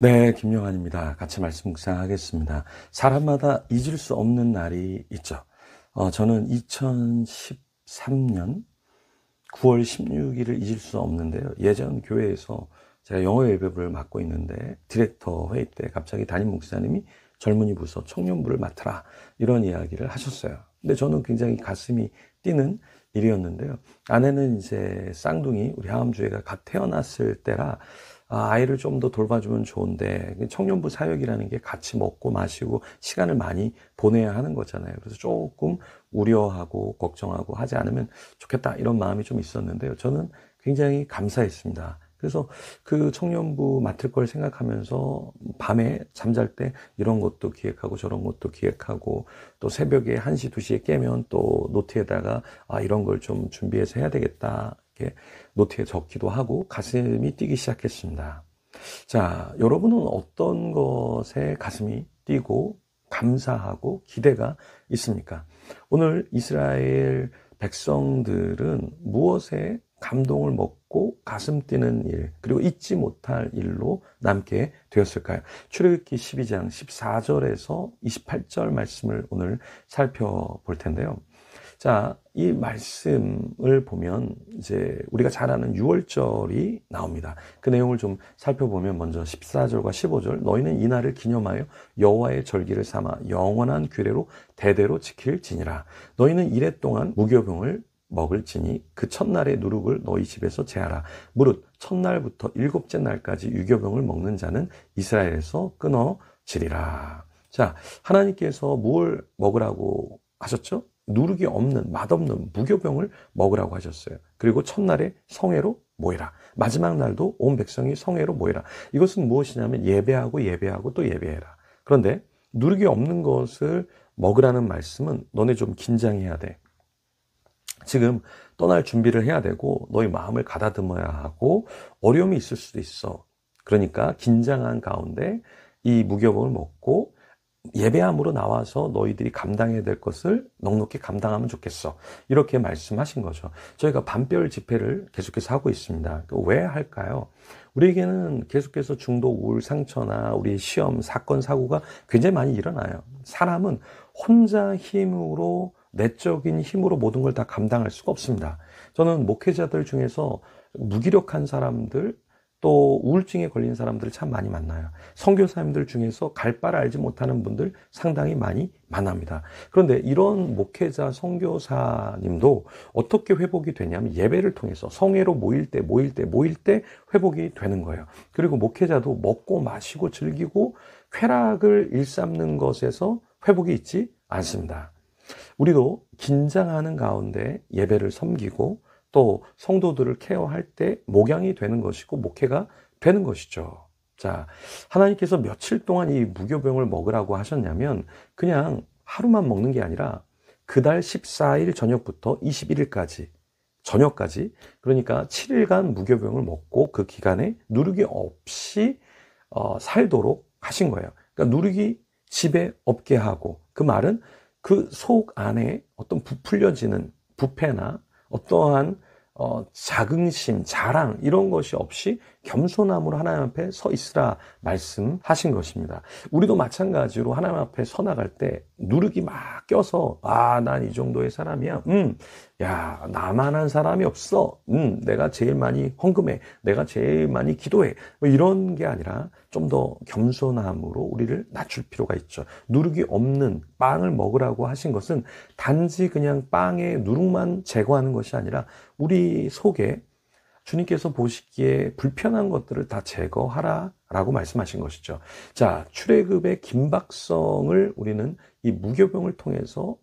네, 김영환입니다. 같이 말씀 묵상하겠습니다. 사람마다 잊을 수 없는 날이 있죠. 저는 2013년 9월 16일을 잊을 수 없는데요. 예전 교회에서 제가 영어 예배부를 맡고 있는데 디렉터 회의 때 갑자기 담임 목사님이 젊은이 부서 청년부를 맡아라 이런 이야기를 하셨어요. 근데 저는 굉장히 가슴이 뛰는 일이었는데요. 아내는 이제 쌍둥이 우리 하암주애가 갓 태어났을 때라 아이를 좀 더 돌봐주면 좋은데 청년부 사역이라는 게 같이 먹고 마시고 시간을 많이 보내야 하는 거잖아요. 그래서 조금 우려하고 걱정하고 하지 않으면 좋겠다 이런 마음이 좀 있었는데요. 저는 굉장히 감사했습니다. 그래서 그 청년부 맡을 걸 생각하면서 밤에 잠잘 때 이런 것도 기획하고 저런 것도 기획하고 또 새벽에 1시, 2시에 깨면 또 노트에다가 이런 걸 좀 준비해서 해야 되겠다. 이렇게 노트에 적기도 하고 가슴이 뛰기 시작했습니다. 자, 여러분은 어떤 것에 가슴이 뛰고 감사하고 기대가 있습니까? 오늘 이스라엘 백성들은 무엇에 감동을 먹고 가슴 뛰는 일, 그리고 잊지 못할 일로 남게 되었을까요? 출애굽기 12장 14절에서 28절 말씀을 오늘 살펴볼 텐데요. 자, 이 말씀을 보면 이제 우리가 잘 아는 6월절이 나옵니다. 그 내용을 좀 살펴보면 먼저 14절과 15절 너희는 이날을 기념하여 여호와의 절기를 삼아 영원한 규례로 대대로 지킬지니라. 너희는 이래 동안 무교병을 먹을지니 그 첫날의 누룩을 너희 집에서 제하라. 무릇 첫날부터 일곱째 날까지 유교병을 먹는 자는 이스라엘에서 끊어지리라. 자, 하나님께서 무엇을 먹으라고 하셨죠? 누룩이 없는 맛없는 무교병을 먹으라고 하셨어요. 그리고 첫날에 성회로 모이라. 마지막 날도 온 백성이 성회로 모이라. 이것은 무엇이냐면 예배하고 예배하고 또 예배해라. 그런데 누룩이 없는 것을 먹으라는 말씀은 너네 좀 긴장해야 돼. 지금 떠날 준비를 해야 되고 너희 마음을 가다듬어야 하고 어려움이 있을 수도 있어. 그러니까 긴장한 가운데 이 무교병을 먹고 예배함으로 나와서 너희들이 감당해야 될 것을 넉넉히 감당하면 좋겠어. 이렇게 말씀하신 거죠. 저희가 반별 집회를 계속해서 하고 있습니다. 왜 할까요? 우리에게는 계속해서 중도 우울 상처나 우리 시험, 사건, 사고가 굉장히 많이 일어나요. 사람은 혼자 힘으로 내적인 힘으로 모든 걸 다 감당할 수가 없습니다. 저는 목회자들 중에서 무기력한 사람들 또 우울증에 걸린 사람들을 참 많이 만나요. 선교사님들 중에서 갈 바를 알지 못하는 분들 상당히 많이 만납니다. 그런데 이런 목회자 선교사님도 어떻게 회복이 되냐면 예배를 통해서 성회로 모일 때 회복이 되는 거예요. 그리고 목회자도 먹고 마시고 즐기고 쾌락을 일삼는 것에서 회복이 있지 않습니다. 우리도 긴장하는 가운데 예배를 섬기고 또 성도들을 케어할 때 목양이 되는 것이고 목회가 되는 것이죠. 자, 하나님께서 며칠 동안 이 무교병을 먹으라고 하셨냐면 그냥 하루만 먹는 게 아니라 그달 14일 저녁부터 21일까지 저녁까지 그러니까 7일간 무교병을 먹고 그 기간에 누룩이 없이 살도록 하신 거예요. 그러니까 누룩이 집에 없게 하고 그 말은 그 속 안에 어떤 부풀려지는 부패나 어떠한 자긍심, 자랑 이런 것이 없이 겸손함으로 하나님 앞에 서 있으라 말씀하신 것입니다. 우리도 마찬가지로 하나님 앞에 서 나갈 때 누룩이 막 껴서 난 이 정도의 사람이야. 야, 나만한 사람이 없어. 내가 제일 많이 헌금해. 내가 제일 많이 기도해. 뭐 이런 게 아니라 좀 더 겸손함으로 우리를 낮출 필요가 있죠. 누룩이 없는 빵을 먹으라고 하신 것은 단지 그냥 빵의 누룩만 제거하는 것이 아니라 우리 속에 주님께서 보시기에 불편한 것들을 다 제거하라 라고 말씀하신 것이죠. 자, 출애굽의 긴박성을 우리는 이 무교병을 통해서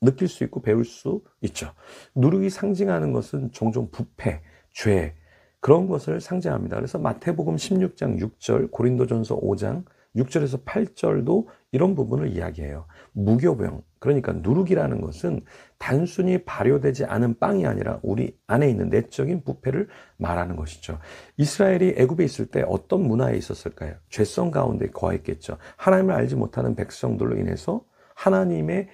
느낄 수 있고 배울 수 있죠. 누룩이 상징하는 것은 종종 부패, 죄 그런 것을 상징합니다. 그래서 마태복음 16장 6절, 고린도전서 5장 6절에서 8절도 이런 부분을 이야기해요. 무교병, 그러니까 누룩이라는 것은 단순히 발효되지 않은 빵이 아니라 우리 안에 있는 내적인 부패를 말하는 것이죠. 이스라엘이 애굽에 있을 때 어떤 문화에 있었을까요? 죄성 가운데 거했겠죠. 하나님을 알지 못하는 백성들로 인해서 하나님의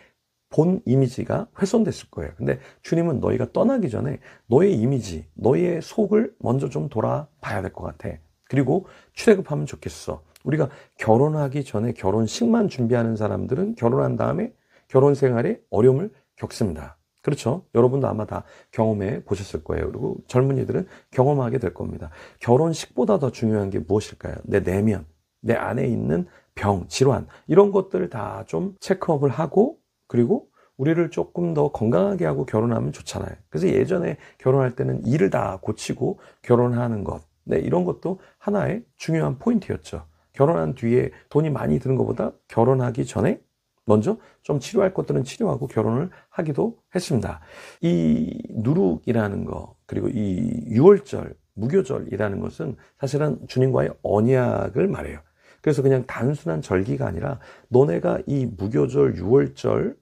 본 이미지가 훼손됐을 거예요. 근데 주님은 너희가 떠나기 전에 너의 이미지, 너의 속을 먼저 좀 돌아봐야 될 것 같아. 그리고 출애굽하면 좋겠어. 우리가 결혼하기 전에 결혼식만 준비하는 사람들은 결혼한 다음에 결혼 생활에 어려움을 겪습니다. 그렇죠? 여러분도 아마 다 경험해 보셨을 거예요. 그리고 젊은이들은 경험하게 될 겁니다. 결혼식보다 더 중요한 게 무엇일까요? 내 내면, 내 안에 있는 병, 질환, 이런 것들을 다 좀 체크업을 하고, 그리고 우리를 조금 더 건강하게 하고 결혼하면 좋잖아요. 그래서 예전에 결혼할 때는 일을 다 고치고 결혼하는 것, 네, 이런 것도 하나의 중요한 포인트였죠. 결혼한 뒤에 돈이 많이 드는 것보다 결혼하기 전에 먼저 좀 치료할 것들은 치료하고 결혼을 하기도 했습니다. 이 누룩이라는 거, 그리고 이 유월절, 무교절이라는 것은 사실은 주님과의 언약을 말해요. 그래서 그냥 단순한 절기가 아니라 너네가 이 무교절, 유월절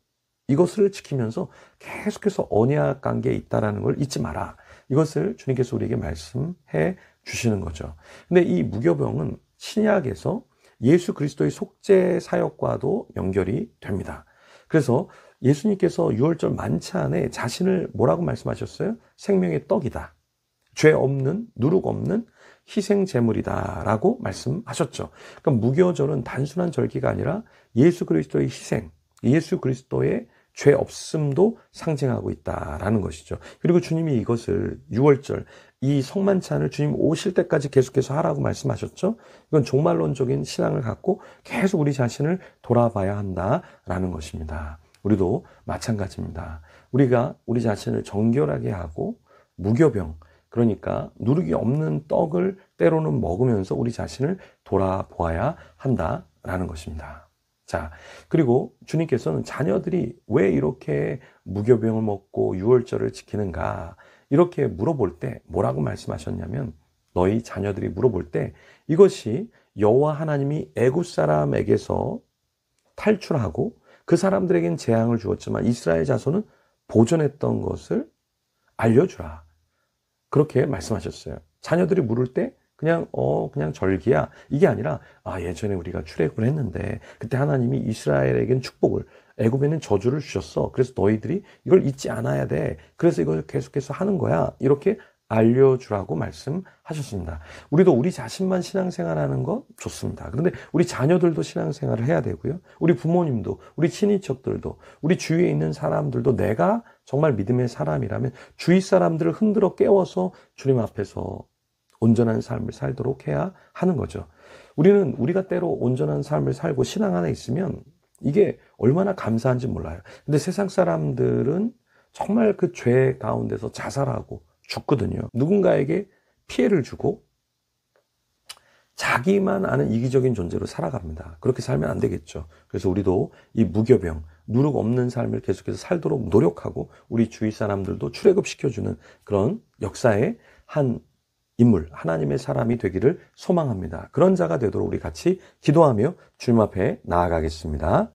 이것을 지키면서 계속해서 언약 관계에 있다는 걸 잊지 마라. 이것을 주님께서 우리에게 말씀해 주시는 거죠. 근데 이 무교병은 신약에서 예수 그리스도의 속죄 사역과도 연결이 됩니다. 그래서 예수님께서 유월절 만찬에 자신을 뭐라고 말씀하셨어요? 생명의 떡이다. 죄 없는, 누룩 없는 희생 제물이다 라고 말씀하셨죠. 그러니까 무교절은 단순한 절기가 아니라 예수 그리스도의 희생, 예수 그리스도의 죄 없음도 상징하고 있다라는 것이죠. 그리고 주님이 이것을 유월절, 이 성만찬을 주님 오실 때까지 계속해서 하라고 말씀하셨죠. 이건 종말론적인 신앙을 갖고 계속 우리 자신을 돌아봐야 한다라는 것입니다. 우리도 마찬가지입니다. 우리가 우리 자신을 정결하게 하고 무교병, 그러니까 누룩이 없는 떡을 때로는 먹으면서 우리 자신을 돌아보아야 한다라는 것입니다. 자, 그리고 주님께서는 자녀들이 왜 이렇게 무교병을 먹고 유월절을 지키는가 이렇게 물어볼 때 뭐라고 말씀하셨냐면, 너희 자녀들이 물어볼 때 이것이 여호와 하나님이 애굽 사람에게서 탈출하고 그 사람들에겐 재앙을 주었지만 이스라엘 자손은 보존했던 것을 알려주라. 그렇게 말씀하셨어요. 자녀들이 물을 때 그냥 절기야, 이게 아니라 예전에 우리가 출애굽을 했는데 그때 하나님이 이스라엘에겐 축복을, 애굽에는 저주를 주셨어. 그래서 너희들이 이걸 잊지 않아야 돼. 그래서 이걸 계속해서 하는 거야. 이렇게 알려주라고 말씀하셨습니다. 우리도 우리 자신만 신앙생활하는 거 좋습니다. 그런데 우리 자녀들도 신앙생활을 해야 되고요. 우리 부모님도, 우리 친인척들도, 우리 주위에 있는 사람들도 내가 정말 믿음의 사람이라면 주위 사람들을 흔들어 깨워서 주님 앞에서 온전한 삶을 살도록 해야 하는 거죠. 우리가 때로 온전한 삶을 살고 신앙 안에 있으면 이게 얼마나 감사한지 몰라요. 근데 세상 사람들은 정말 그 죄 가운데서 자살하고 죽거든요. 누군가에게 피해를 주고 자기만 아는 이기적인 존재로 살아갑니다. 그렇게 살면 안 되겠죠. 그래서 우리도 이 무교병, 누룩 없는 삶을 계속해서 살도록 노력하고 우리 주위 사람들도 출애굽시켜주는 그런 역사의 한 인물, 하나님의 사람이 되기를 소망합니다. 그런 자가 되도록 우리 같이 기도하며 주님 앞에 나아가겠습니다.